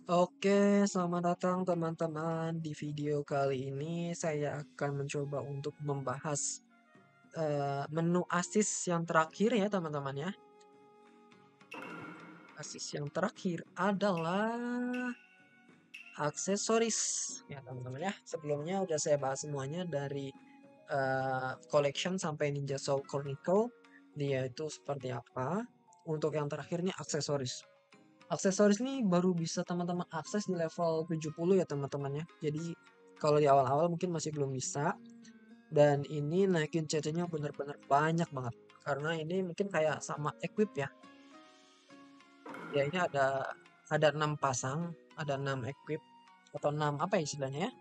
Oke, selamat datang teman-teman. Di video kali ini saya akan mencoba untuk membahas menu assist yang terakhir ya teman-teman ya. Assist yang terakhir adalah aksesoris ya teman-teman ya. Sebelumnya udah saya bahas semuanya dari collection sampai Ninja Soul Chronicle. Dia itu seperti apa. Untuk yang terakhir nih aksesoris. Aksesoris ini baru bisa teman-teman akses di level 70 ya teman-teman ya. Jadi kalau di awal-awal mungkin masih belum bisa. Dan ini naikin CC-nya bener-bener banyak banget. Karena ini mungkin kayak sama equip ya. Ya ini ada 6 pasang, ada 6 equip atau 6 apa ya istilahnya ya?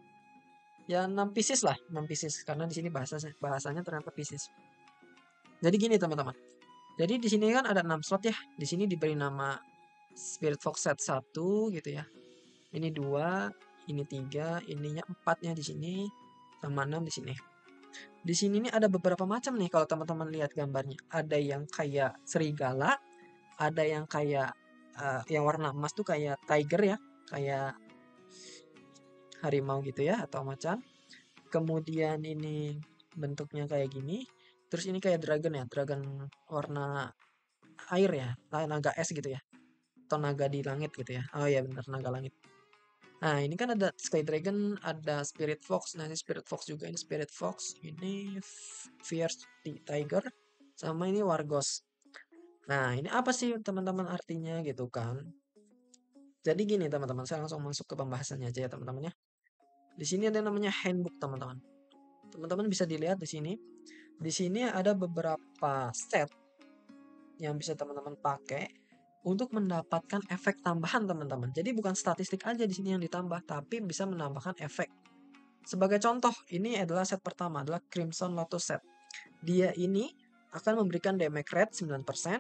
Ya 6 pieces lah, 6 pieces karena di sini bahasanya ternyata pieces. Jadi gini teman-teman. Jadi di sini kan ada 6 slot ya. Di sini diberi nama Spirit Fox Set 1 gitu ya. Ini 2, ini 3, ininya 4-nya di sini, sama 6 di sini. Di sini nih ada beberapa macam nih kalau teman-teman lihat gambarnya. Ada yang kayak serigala, ada yang kayak yang warna emas tuh kayak tiger ya, kayak harimau gitu ya atau macan. Kemudian ini bentuknya kayak gini. Terus ini kayak dragon ya, dragon warna air ya, naga es gitu ya. Atau naga di langit gitu ya. Oh iya benar naga langit. Nah, ini kan ada Sky Dragon, ada Spirit Fox. Nah, ini Spirit Fox juga. Ini Spirit Fox. Ini Fierce Tiger. Sama ini Wargos. Nah, ini apa sih teman-teman artinya gitu kan? Jadi gini teman-teman, saya langsung masuk ke pembahasannya aja ya teman-teman ya. Di sini ada yang namanya handbook teman-teman. Teman-teman bisa dilihat di sini. Di sini ada beberapa set yang bisa teman-teman pakai untuk mendapatkan efek tambahan teman-teman. Jadi bukan statistik aja di sini yang ditambah, tapi bisa menambahkan efek. Sebagai contoh, ini adalah set pertama, adalah Crimson Lotus set. Dia ini akan memberikan damage rate 9%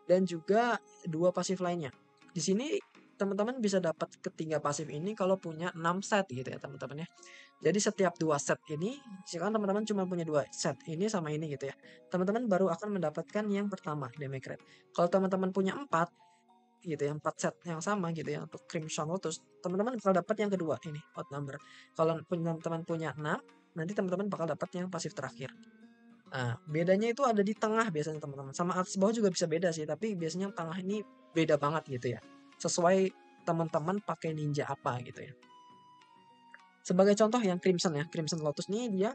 dan juga dua pasif lainnya. Di sini teman-teman bisa dapat ketiga pasif ini kalau punya 6 set gitu ya teman-teman ya. Jadi setiap dua set ini, misalkan teman-teman cuma punya dua set ini sama ini gitu ya. Teman-teman baru akan mendapatkan yang pertama damage rate. Kalau teman-teman punya 4 gitu ya, 4 set yang sama gitu ya untuk Crimson Lotus, teman-teman bakal dapat yang kedua ini, odd number. Kalau teman-teman punya 6, nanti teman-teman bakal dapat yang pasif terakhir. Nah, bedanya itu ada di tengah biasanya teman-teman. Sama atas bawah juga bisa beda sih, tapi biasanya yang tengah ini beda banget gitu ya. Sesuai teman-teman pakai ninja apa gitu ya. Sebagai contoh yang Crimson ya, Crimson Lotus nih dia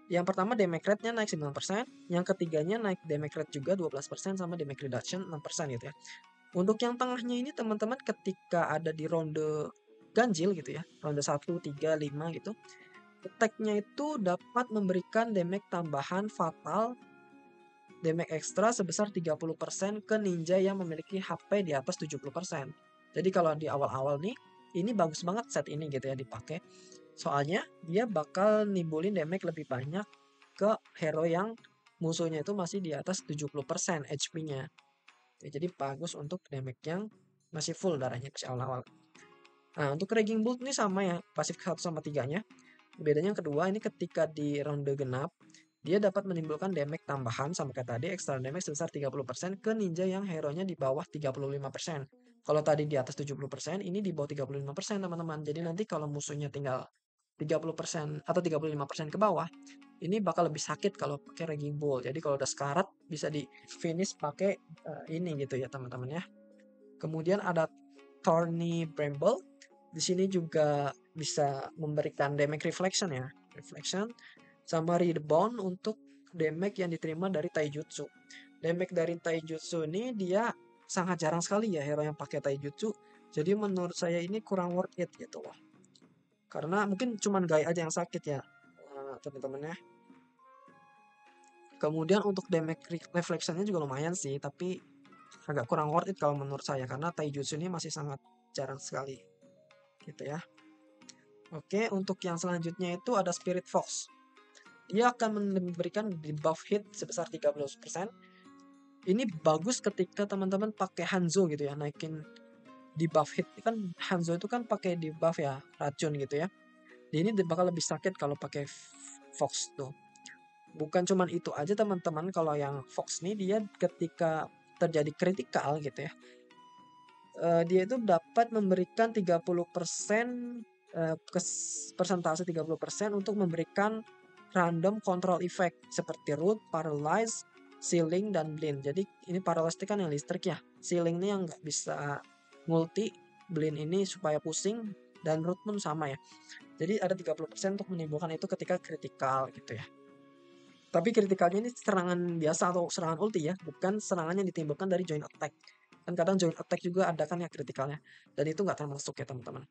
yang pertama damage rate-nya naik 9%, yang ketiganya naik damage rate juga 12% sama damage reduction 6% gitu ya. Untuk yang tengahnya ini teman-teman ketika ada di ronde ganjil gitu ya, ronde 1, 3, 5 gitu, attack-nya itu dapat memberikan damage tambahan fatal, damage ekstra sebesar 30% ke ninja yang memiliki HP di atas 70%. Jadi kalau di awal-awal nih, ini bagus banget set ini gitu ya dipakai. Soalnya dia bakal nimbulin damage lebih banyak ke hero yang musuhnya itu masih di atas 70% HP-nya. Jadi bagus untuk damage yang masih full darahnya pas awal-awal. Nah, untuk Raging Bolt ini sama ya, pasif 1 sama 3-nya. Bedanya yang kedua, ini ketika di ronde genap, dia dapat menimbulkan damage tambahan sama kayak tadi, extra damage sebesar 30% ke ninja yang hero-nya di bawah 35%. Kalau tadi di atas 70%, ini di bawah 35% teman-teman. Jadi nanti kalau musuhnya tinggal 30% atau 35% ke bawah, ini bakal lebih sakit kalau pakai Raging Bull. Jadi kalau udah sekarat bisa di finish pakai ini gitu ya teman-teman ya. Kemudian ada Thorny Bramble. Di sini juga bisa memberikan damage reflection ya. Reflection sama rebound untuk damage yang diterima dari taijutsu. Damage dari taijutsu ini dia sangat jarang sekali ya hero yang pakai taijutsu. Jadi menurut saya ini kurang worth it gitu loh. Karena mungkin cuman Guy aja yang sakit ya, teman-teman ya. Kemudian untuk damage reflectionnya juga lumayan sih, tapi agak kurang worth it kalau menurut saya karena taijutsu ini masih sangat jarang sekali gitu ya. Oke, untuk yang selanjutnya itu ada Spirit Fox. Dia akan memberikan debuff hit sebesar 30%. Ini bagus ketika teman-teman pakai Hanzo gitu ya, naikin debuff hit. Kan Hanzo itu kan pakai debuff ya, racun gitu ya. Dia ini bakal lebih sakit kalau pakai Fox tuh. Bukan cuman itu aja teman-teman, kalau yang Fox nih dia ketika terjadi kritikal gitu ya, dia itu dapat memberikan 30%, persentase 30% untuk memberikan random control effect seperti root, paralyze, sealing, dan blind. Jadi ini paralyze kan yang listrik ya. Sealing ini yang nggak bisa multi, blind ini supaya pusing, dan root pun sama ya. Jadi ada 30% untuk menimbulkan itu ketika kritikal gitu ya. Tapi kritikalnya ini serangan biasa atau serangan ulti ya, bukan serangan yang ditimbulkan dari joint attack. Kan kadang joint attack juga ada kan ya kritikalnya. Dan itu nggak termasuk ya teman-teman.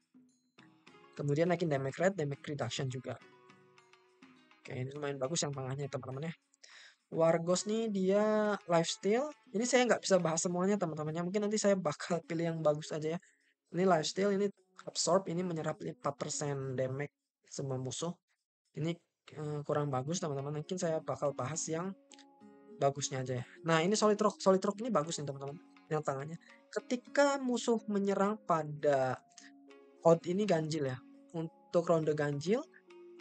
Kemudian naikin damage rate, damage reduction juga. Oke, ini lumayan bagus yang tengahnya teman-teman ya. Wargos nih dia lifesteal. Ini saya nggak bisa bahas semuanya teman-temannya. Mungkin nanti saya bakal pilih yang bagus aja ya. Ini lifesteal, ini absorb, ini menyerap 4% damage semua musuh. Ini kurang bagus teman-teman. Mungkin saya bakal bahas yang bagusnya aja ya. Nah, ini solid rock. Solid rock ini bagus nih teman-teman. Yang tangannya. Ketika musuh menyerang pada odd ini ganjil ya. Untuk ronde ganjil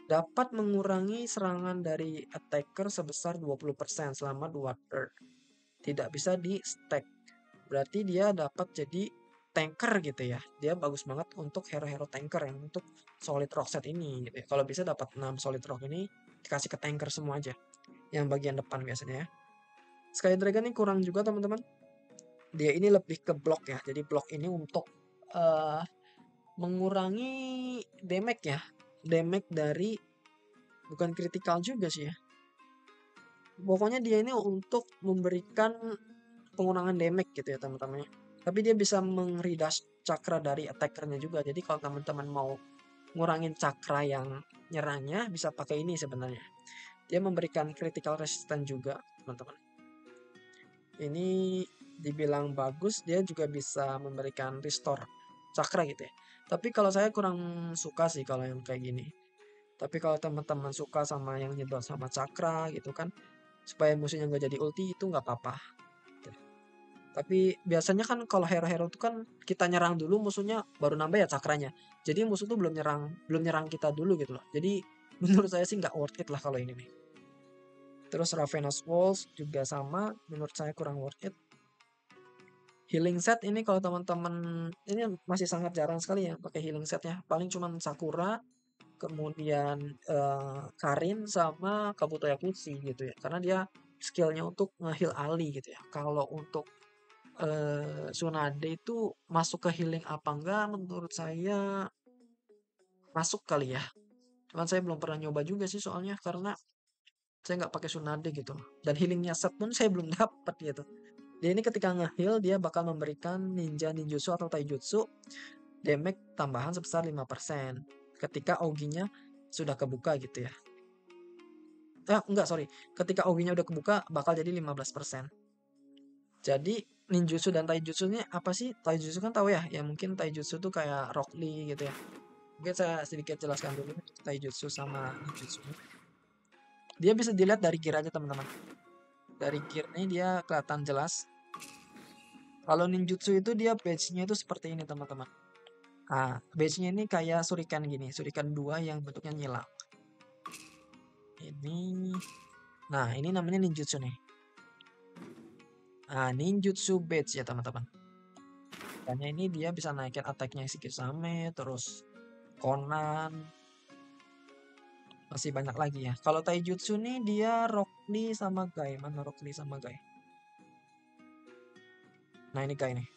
dapat mengurangi serangan dari attacker sebesar 20% selama 2 turn. Tidak bisa di stack. Berarti dia dapat jadi tanker gitu ya. Dia bagus banget untuk hero-hero tanker yang untuk solid rock set ini gitu ya. Kalau bisa dapat 6 solid rock ini dikasih ke tanker semua aja. Yang bagian depan biasanya ya. Sky Dragon ini kurang juga teman-teman. Dia ini lebih ke block ya. Jadi block ini untuk mengurangi damage ya. Damage dari bukan kritikal juga sih ya. Pokoknya dia ini untuk memberikan pengurangan damage gitu ya teman-teman. Tapi dia bisa mengredash cakra dari attackernya juga. Jadi kalau teman-teman mau ngurangin cakra yang nyerangnya bisa pakai ini sebenarnya. Dia memberikan critical resistance juga teman-teman. Ini dibilang bagus, dia juga bisa memberikan restore cakra gitu ya. Tapi kalau saya kurang suka sih kalau yang kayak gini. Tapi kalau teman-teman suka sama yang nyedot sama cakra gitu kan, supaya musuhnya nggak jadi ulti itu nggak apa-apa. Gitu. Tapi biasanya kan kalau hero-hero itu kan kita nyerang dulu musuhnya baru nambah ya cakranya. Jadi musuh tuh belum nyerang kita dulu gitu loh. Jadi menurut saya sih nggak worth it lah kalau ini nih. Terus Ravenous Walls juga sama, menurut saya kurang worth it. Healing set ini kalau teman-teman ini masih sangat jarang sekali ya pakai healing set ya. Paling cuman Sakura, kemudian Karin sama Kabuto Yakushi gitu ya. Karena dia skillnya untuk nge-heal Ali gitu ya. Kalau untuk Tsunade itu masuk ke healing apa enggak menurut saya masuk kali ya. Cuman saya belum pernah nyoba juga sih soalnya karena saya nggak pakai Tsunade gitu. Dan healingnya set pun saya belum dapat gitu. Dia ini ketika nge-heal dia bakal memberikan ninja ninjutsu atau taijutsu damage tambahan sebesar 5% ketika Oginya sudah kebuka gitu ya. Enggak, sorry. Ketika Oginya udah kebuka bakal jadi 15%. Jadi ninjutsu dan taijutsu ini apa sih? Taijutsu kan tahu ya, ya mungkin taijutsu tuh kayak Rock Lee gitu ya. Mungkin saya sedikit jelaskan dulu taijutsu sama ninjutsu. Dia bisa dilihat dari gear aja teman-teman. Dari gear ini dia kelihatan jelas. Kalau ninjutsu itu dia badge-nya itu seperti ini teman-teman. Nah, badge-nya ini kayak shuriken gini, shuriken 2 yang bentuknya nyilang. Ini, nah ini namanya ninjutsu nih. Nah, ninjutsu badge ya teman-teman. Makanya ini dia bisa naikin attack-nya Shikisame, terus Conan, masih banyak lagi ya. Kalau taijutsu nih dia Rock Lee sama Guy. Mana Rock Lee sama Guy? Nah ini Guy nih.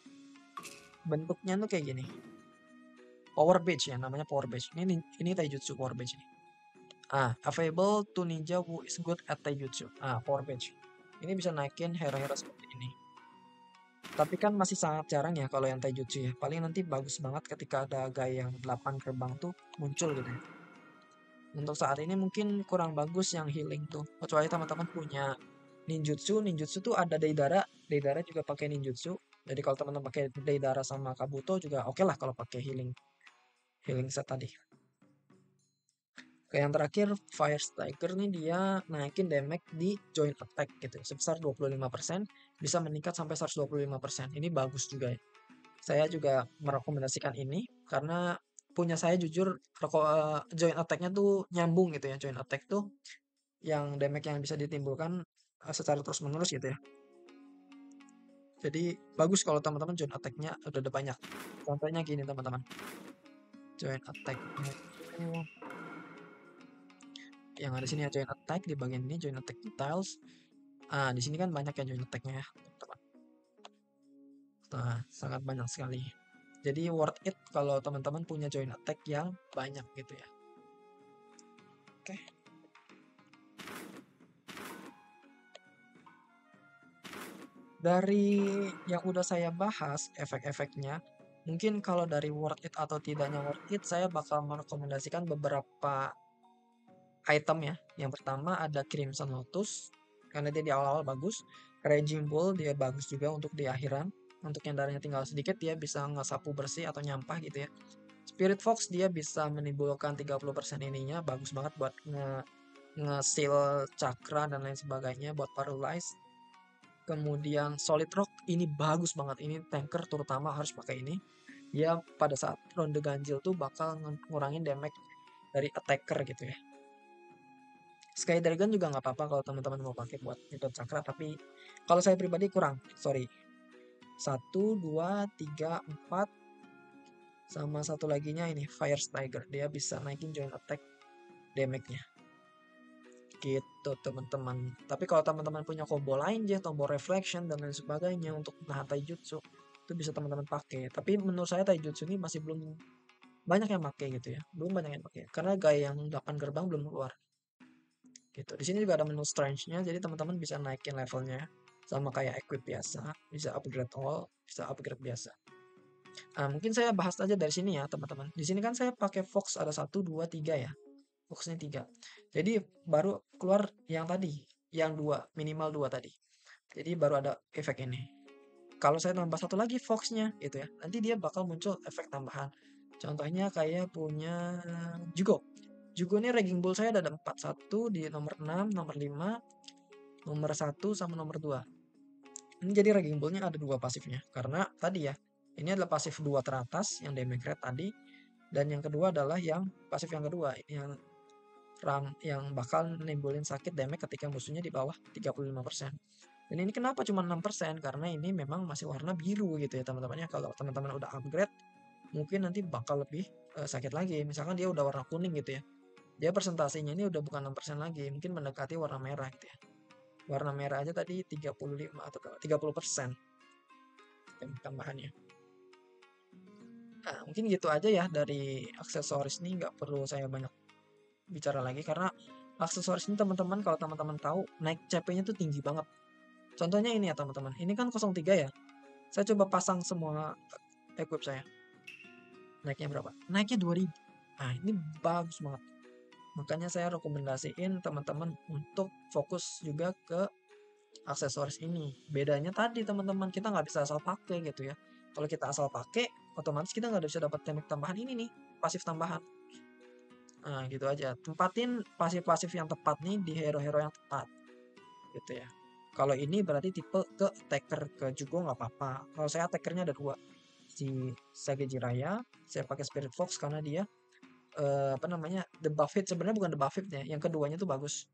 Bentuknya tuh kayak gini. Power badge ya, namanya power badge. Ini taijutsu power badge nih. Available to ninja who is good at taijutsu. Power badge. Ini bisa naikin hero-hero seperti ini. Tapi kan masih sangat jarang ya kalau yang taijutsu ya. Paling nanti bagus banget ketika ada Guy yang 8 gerbang tuh muncul gitu ya. Untuk saat ini mungkin kurang bagus yang healing tuh. Kecuali teman-teman punya ninjutsu. Ninjutsu tuh ada Deidara. Deidara juga pakai ninjutsu. Jadi kalau teman-teman pakai Deidara sama Kabuto juga oke lah kalau pakai healing set tadi. Oke, yang terakhir Fire Striker nih dia naikin damage di joint attack gitu sebesar 25%, bisa meningkat sampai 125%. Ini bagus juga ya. Saya juga merekomendasikan ini karena punya saya jujur joint attack-nya tuh nyambung gitu ya. Joint attack tuh yang damage yang bisa ditimbulkan secara terus-menerus gitu ya. Jadi bagus kalau teman-teman join attack-nya udah ada banyak. Contohnya gini teman-teman. Join attack-nya itu yang ada sini ya, join attack di bagian ini, join attack details. Di sini kan banyak ya join attack-nya ya, teman-teman. Nah, sangat banyak sekali. Jadi worth it kalau teman-teman punya join attack yang banyak gitu ya. Oke. Dari yang udah saya bahas efek-efeknya, mungkin kalau dari worth it atau tidaknya worth it, saya bakal merekomendasikan beberapa item ya. Yang pertama ada Crimson Lotus, karena dia di awal-awal bagus. Raging Bull dia bagus juga untuk di akhiran. Untuk yang darahnya tinggal sedikit dia bisa ngesapu bersih atau nyampah gitu ya. Spirit Fox dia bisa menimbulkan 30% ininya, bagus banget buat nge-seal cakra dan lain sebagainya, buat paralyze. Kemudian Solid Rock ini bagus banget, ini tanker terutama harus pakai ini. Dia pada saat ronde ganjil tuh bakal ngurangin damage dari attacker gitu ya. Sky Dragon juga nggak apa-apa kalau teman-teman mau pakai buat nyedot cakra, tapi kalau saya pribadi kurang, sorry. 1, 2, 3, 4, sama satu laginya ini Fire Striker, dia bisa naikin joint attack damage-nya. Gitu teman-teman. Tapi kalau teman-teman punya combo lain aja, tombol reflection dan lain sebagainya untuk nahan taijutsu, itu bisa teman-teman pakai. Tapi menurut saya taijutsu ini masih belum banyak yang pakai gitu ya. Belum banyak yang pakai karena gaya yang 8 gerbang belum keluar. Gitu. Di sini juga ada menu strange-nya, jadi teman-teman bisa naikin levelnya sama kayak equip biasa, bisa upgrade all, bisa upgrade biasa. Mungkin saya bahas aja dari sini ya teman-teman. Di sini kan saya pakai Fox ada 1, 2, 3 ya. Foxnya 3. Jadi baru keluar yang tadi, yang 2, minimal 2 tadi. Jadi baru ada efek ini. Kalau saya tambah satu lagi Foxnya gitu ya, nanti dia bakal muncul efek tambahan. Contohnya kayak punya Jugo. Jugo ini Raging Bull saya ada 4, 1 di nomor 6, nomor 5, nomor 1 sama nomor 2. Ini jadi Raging Bull-nya ada 2 pasifnya. Karena tadi ya, ini adalah pasif 2 teratas yang damage rate tadi. Dan yang kedua adalah yang pasif yang kedua, yang yang bakal nimbulin sakit damage ketika musuhnya di bawah 35%. Dan ini kenapa cuma 6%? Karena ini memang masih warna biru gitu ya teman-teman ya. Kalau teman-teman udah upgrade, mungkin nanti bakal lebih sakit lagi. Misalkan dia udah warna kuning gitu ya. Dia persentasenya ini udah bukan 6% lagi, mungkin mendekati warna merah gitu ya. Warna merah aja tadi 35 atau 30% tambahannya. Nah, mungkin gitu aja ya dari aksesoris ini, nggak perlu saya banyak bicara lagi karena aksesoris ini teman-teman kalau teman-teman tahu naik CP-nya tuh tinggi banget. Contohnya ini ya teman-teman. Ini kan 03 ya. Saya coba pasang semua equip saya. Naiknya berapa? Naiknya 2000. Nah, ini bagus banget. Makanya saya rekomendasiin teman-teman untuk fokus juga ke aksesoris ini. Bedanya tadi teman-teman, kita nggak bisa asal pakai gitu ya. Kalau kita asal pakai, otomatis kita nggak bisa dapat damage tambahan ini nih, pasif tambahan. Nah, gitu aja. Tempatin pasif-pasif yang tepat nih di hero-hero yang tepat. Gitu ya. Kalau ini berarti tipe ke attacker, ke Jugo nggak apa-apa. Kalau saya attackernya ada 2. Si Sage Jiraiya, saya pakai Spirit Fox karena dia apa namanya? Debuff hit sebenarnya bukan debuff hit ya. Yang keduanya tuh bagus.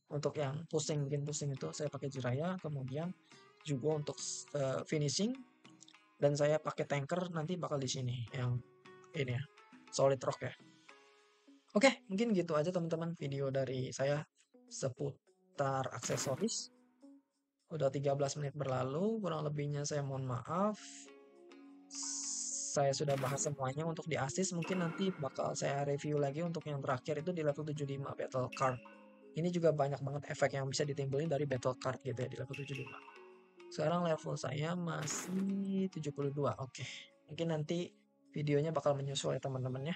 Untuk yang pusing, bikin pusing itu saya pakai Jiraiya, kemudian Jugo untuk finishing, dan saya pakai tanker nanti bakal di sini yang ini ya, Solid Rock ya. Oke, mungkin gitu aja teman-teman video dari saya seputar aksesoris. Udah 13 menit berlalu, kurang lebihnya saya mohon maaf. Saya sudah bahas semuanya untuk di assist, mungkin nanti bakal saya review lagi untuk yang terakhir itu di level 75 battle card. Ini juga banyak banget efek yang bisa ditimbulin dari battle card gitu ya di level 75. Sekarang level saya masih 72. Oke. Mungkin nanti videonya bakal menyusul ya teman-teman ya.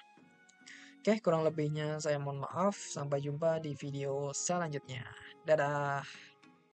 Oke, kurang lebihnya saya mohon maaf. Sampai jumpa di video selanjutnya. Dadah.